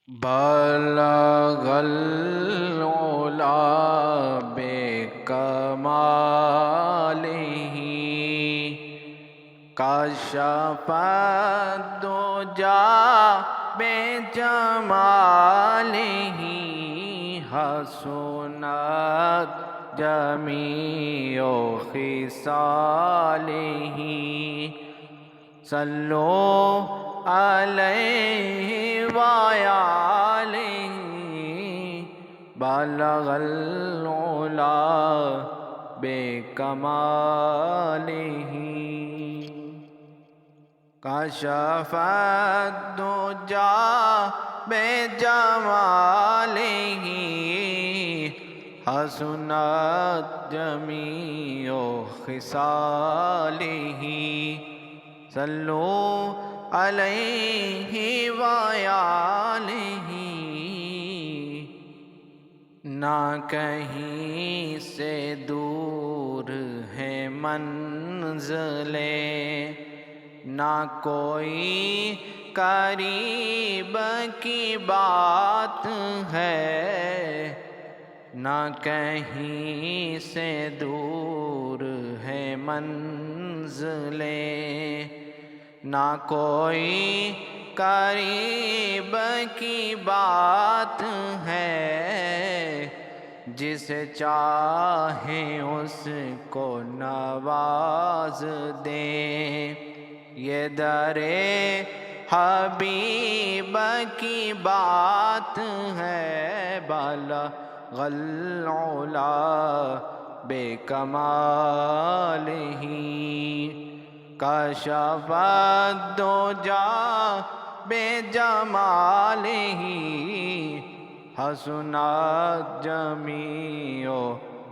بلغ العلا بکمالہ کشف الدجا بجمالہ حسنت جمیع خصالہ صلو علیہ وآلہ بلغ العلا بکمالہ کشف الدجا بجمالہ حسنت جمیع خصالہ صلو علیہ وآلہ نہ کہیں سے دور ہے منزلیں نہ کوئی قریب کی بات ہے نہ کہیں سے دور ہے منزلیں نہ کوئی قریب کی بات ہے جسے چاہیں اس کو نواز دیں یہ در حبیب کی بات ہے بلغ العلا بکمالہ کشف الدجا بجمالہ حسنت جمیع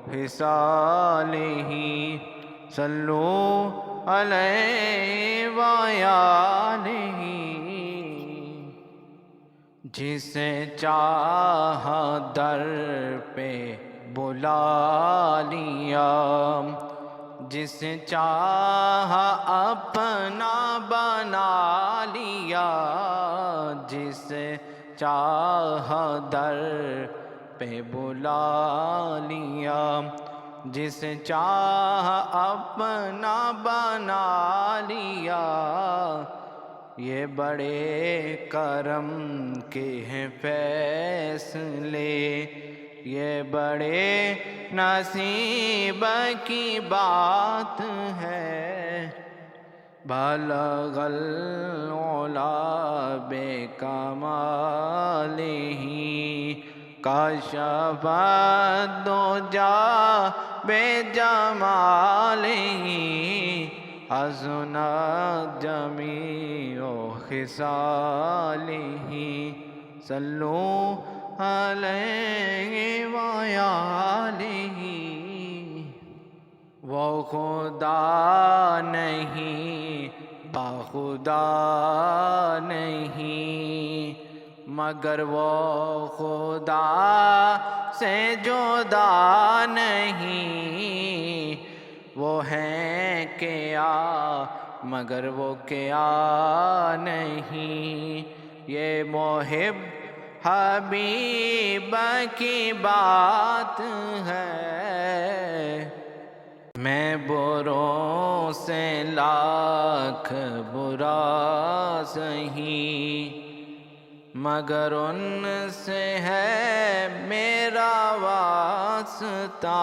خصالہ صلو علیہ وآلہ جسے چاہا در پہ بلا لیا جسے چاہا اپنا بنا لیا جسے چاہا در پہ بلا لیا جسے چاہا اپنا بنا لیا یہ بڑے کرم کے ہیں فیصلے یہ بڑے نصیب کی بات ہے بلغ العلا بکمالہ کشف الدجا بجمالہ حسنت جمیع خصالہ صلو علیہ وآلہ وہ خدا نہیں باخدا نہیں مگر وہ خدا سے جدا نہیں وہ ہیں کیا مگر وہ کیا نہیں یہ محب حبیب کی بات ہے میں بروں سے لاکھ برا سہی مگر ان سے ہے میرا واسطہ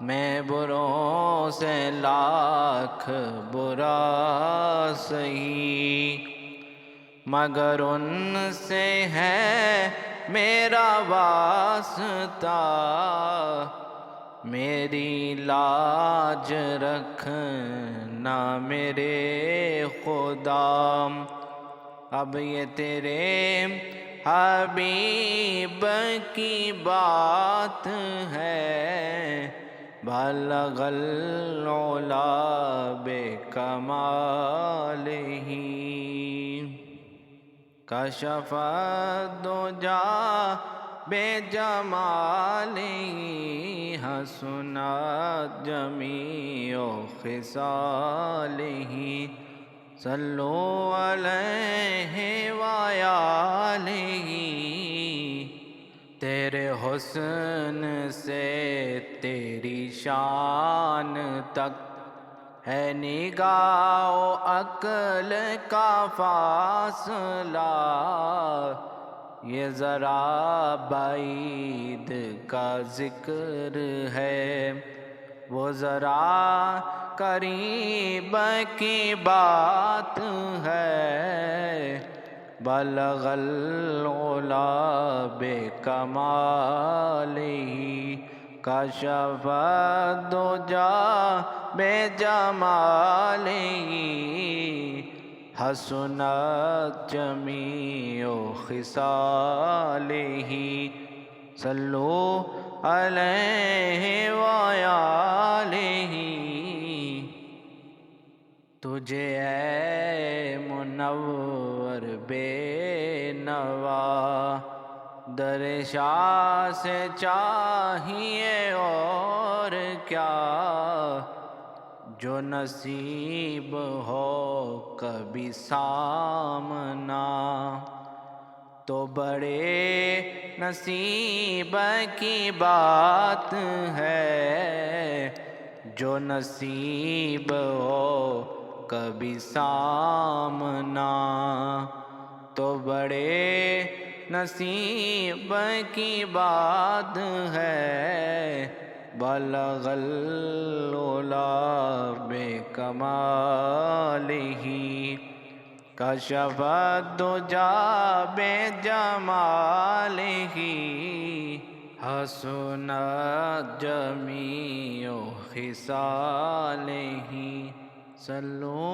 میں بروں سے لاکھ برا سہی مگر ان سے ہے میرا واسطہ میری لاج رکھنا میرے خدا اب یہ تیرے حبیب کی بات ہے بلغ العلا بکمالہ کشف الدجا بجمالہ حسنت جمیع خصالہ صلو علیہ وآلہ، تیرے حسن سے تیری شان تک ہے نگاہ و عقل کا فاصلہ، یہ ذرا بعید کا ذکر ہے، وہ ذرا قریب کی بات ہے، بلغ العلا بکمالہ، کشف الدجا بجمالہ، حسنت جمیع خصالہ، صلو علیہ وآلہ۔ تجھے اے منور بے نوا، در شاہ سے چاہیے اور کیا، جو نصیب ہو کبھی سامنا، تو بڑے نصیب کی بات ہے، جو نصیب ہو کبھی سامنا، تو بڑے نصیب کی بات ہے، بلغ العلا بکمالہ، کشف الدجا بجمالہ، حسنت جمیع خصالہ، صلو